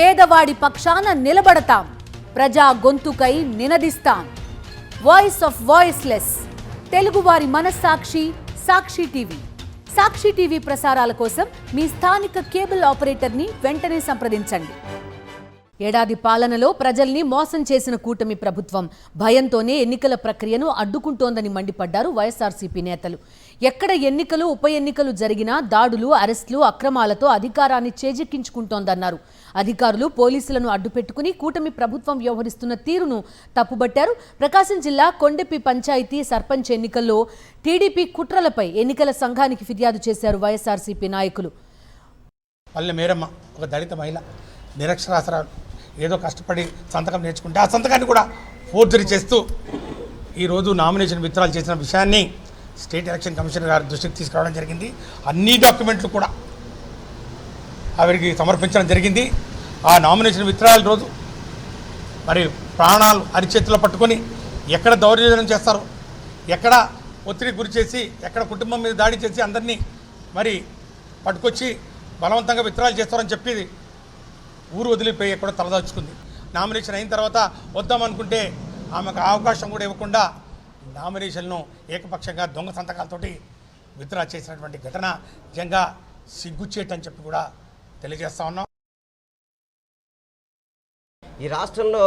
పేదవాడి పక్షాన నిలబడతాం, ప్రజా గొంతుకై నినదిస్తాం. వాయిస్ ఆఫ్ వాయిస్లెస్, తెలుగువారి మనస్సాక్షి సాక్షి టీవీ. సాక్షి టీవీ ప్రసారాల కోసం మీ స్థానిక కేబుల్ ఆపరేటర్ని వెంటనే సంప్రదించండి. ఏడాది పాలనలో ప్రజల్ని మోసం చేసిన కూటమి ప్రభుత్వం భయంతోనే ఎన్నికల ప్రక్రియను అడ్డుకుంటోందని మండిపడ్డారు వైఎస్ఆర్సీపీ నేతలు. ఎక్కడ ఎన్నికలు, ఉప ఎన్నికలు జరిగినా దాడులు, అరెస్టులు, అక్రమాలతో అధికారాన్ని చేజిక్కించుకుంటోందన్నారు. అధికారులు పోలీసులను అడ్డుపెట్టుకుని కూటమి ప్రభుత్వం వ్యవహరిస్తున్న తీరును తప్పుబట్టారు. ప్రకాశం జిల్లా కొండెపి పంచాయతీ సర్పంచ్ ఎన్నికల్లో టీడీపీ కుట్రలపై ఎన్నికల సంఘానికి ఫిర్యాదు చేశారు వైఎస్ఆర్సీపీ నాయకులు. పల్లె మేరమ్మ ఒక దళిత మహిళ, నిరక్షరాస్యరాలు, ఏదో కష్టపడి సంతకం నేర్చుకుంటే ఆ సంతకాన్ని కూడా ఫోర్జరీ చేస్తూ ఈరోజు నామినేషన్ విత్డ్రాల్ చేసిన విషయాన్ని స్టేట్ ఎలక్షన్ కమిషనర్ గారి దృష్టికి తీసుకురావడం జరిగింది. అన్ని డాక్యుమెంట్లు కూడా ఆవిడికి సమర్పించడం జరిగింది. ఆ నామినేషన్ విత్డ్రాల్ రోజు మరి ప్రాణాలు అరిచేతిలో పట్టుకొని ఎక్కడ దౌర్జన్యం చేస్తారో, ఎక్కడ ఒత్తిడికి గురి చేసి, ఎక్కడ కుటుంబం మీద దాడి చేసి అందరినీ మరి పట్టుకొచ్చి బలవంతంగా విత్డ్రాల్ చేస్తారని చెప్పి ఊరు వదిలిపోయి ఎక్కడో తలదాచుకుంది. నామినేషన్ అయిన తర్వాత వద్దామనుకుంటే ఆమెకు అవకాశం కూడా ఇవ్వకుండా నామినేషన్ను ఏకపక్షంగా దొంగ సంతకాలతోటి విత్డ్రా చేసినటువంటి ఘటన నిజంగా సిగ్గుచేటని చెప్పి కూడా తెలియజేస్తా ఉన్నాం. ఈ రాష్ట్రంలో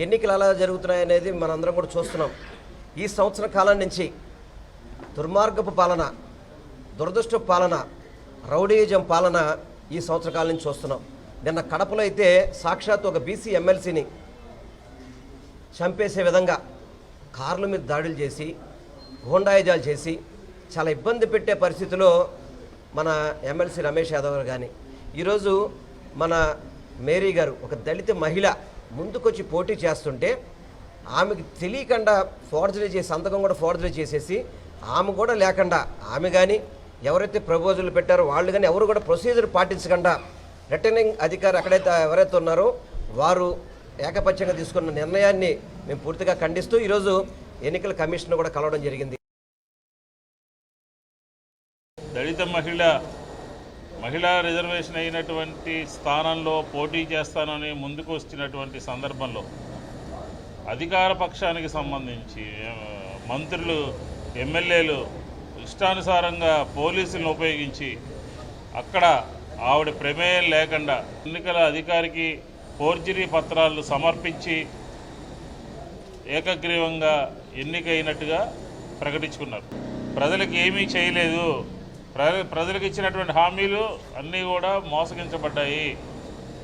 ఎన్నికలు ఎలా జరుగుతున్నాయనేది మనందరం కూడా చూస్తున్నాం. ఈ సంవత్సర కాలం నుంచి దుర్మార్గపు పాలన, దురదృష్టపు పాలన, రౌడీయిజం పాలన ఈ సంవత్సర కాలం నుంచి చూస్తున్నాం. నిన్న కడపలో అయితే సాక్షాత్ ఒక బీసీ ఎమ్మెల్సీని చంపేసే విధంగా కార్ల మీద దాడులు చేసి, గూండాయిజాలు చేసి చాలా ఇబ్బంది పెట్టే పరిస్థితిలో మన ఎమ్మెల్సీ రమేష్ యాదవ్ గారు కానీ, ఈరోజు మన మేరీ గారు ఒక దళిత మహిళ ముందుకొచ్చి పోటీ చేస్తుంటే ఆమెకి తెలియకుండా ఫోర్జరీ చేసి, సంతకం కూడా ఫోర్జరీ చేసేసి, ఆమె కూడా లేకుండా, ఆమె కానీ ఎవరైతే ప్రపోజల్ పెట్టారో వాళ్ళు కానీ ఎవరు కూడా ప్రొసీజర్ పాటించకుండా రిటర్నింగ్ అధికారి ఎక్కడైతే ఎవరైతే ఉన్నారో వారు ఏకపక్షంగా తీసుకున్న నిర్ణయాన్ని మేము పూర్తిగా ఖండిస్తూ ఈరోజు ఎన్నికల కమిషన్ కూడా కలవడం జరిగింది. దళిత మహిళా రిజర్వేషన్ అయినటువంటి స్థానంలో పోటీ చేస్తానని ముందుకు వచ్చినటువంటి సందర్భంలో అధికార పక్షానికి సంబంధించి మంత్రులు, ఎమ్మెల్యేలు ఇష్టానుసారంగా పోలీసులను ఉపయోగించి అక్కడ ఆవిడ ప్రమేయం లేకుండా ఎన్నికల అధికారికి ఫోర్జరీ పత్రాలు సమర్పించి ఏకగ్రీవంగా ఎన్నికైనట్టుగా ప్రకటించుకున్నారు. ప్రజలకు ఏమీ చేయలేదు, ప్రజలకు ఇచ్చినటువంటి హామీలు అన్నీ కూడా మోసగించబడ్డాయి.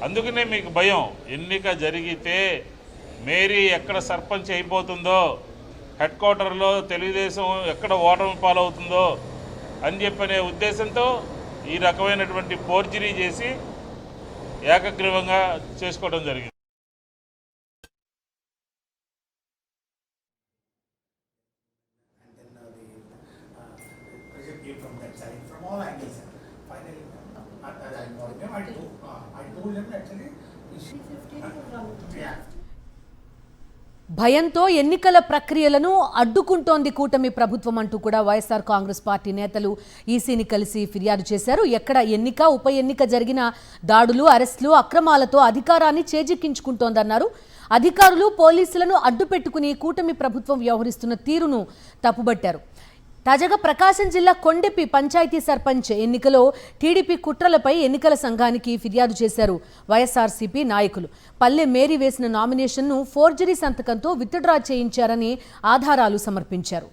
అందుకనే మీకు భయం. ఎన్నిక జరిగితే మేరీ ఎక్కడ సర్పంచ్ అయిపోతుందో, హెడ్ క్వార్టర్లో తెలుగుదేశం ఎక్కడ ఓటమి పాలవుతుందో అని చెప్పనే ఉద్దేశంతో ఈ రకమైనటువంటి ఫోర్జరీ చేసి ఏకగ్రీవంగా చేసుకోవడం జరిగింది. భయంతో ఎన్నికల ప్రక్రియలను అడ్డుకుంటోంది కూటమి ప్రభుత్వం అంటూ కూడా వైఎస్ఆర్ కాంగ్రెస్ పార్టీ నేతలు ఈసీని కలిసి ఫిర్యాదు చేశారు. ఎక్కడ ఎన్నిక, ఉప ఎన్నిక జరిగిన దాడులు, అరెస్టులు, అక్రమాలతో అధికారాన్ని చేజిక్కించుకుంటోందన్నారు. అధికారులు పోలీసులను అడ్డుపెట్టుకుని కూటమి ప్రభుత్వం వ్యవహరిస్తున్న తీరును తప్పుబట్టారు. తాజాగా ప్రకాశం జిల్లా కొండెపి పంచాయతీ సర్పంచ్ ఎన్నికలో టీడీపీ కుట్రలపై ఎన్నికల సంఘానికి ఫిర్యాదు చేశారు వైఎస్ఆర్సీపీ నాయకులు. పల్లె మేరీ వేసిన నామినేషన్ను ఫోర్జరీ సంతకంతో విత్డ్రా చేయించారని ఆధారాలు సమర్పించారు.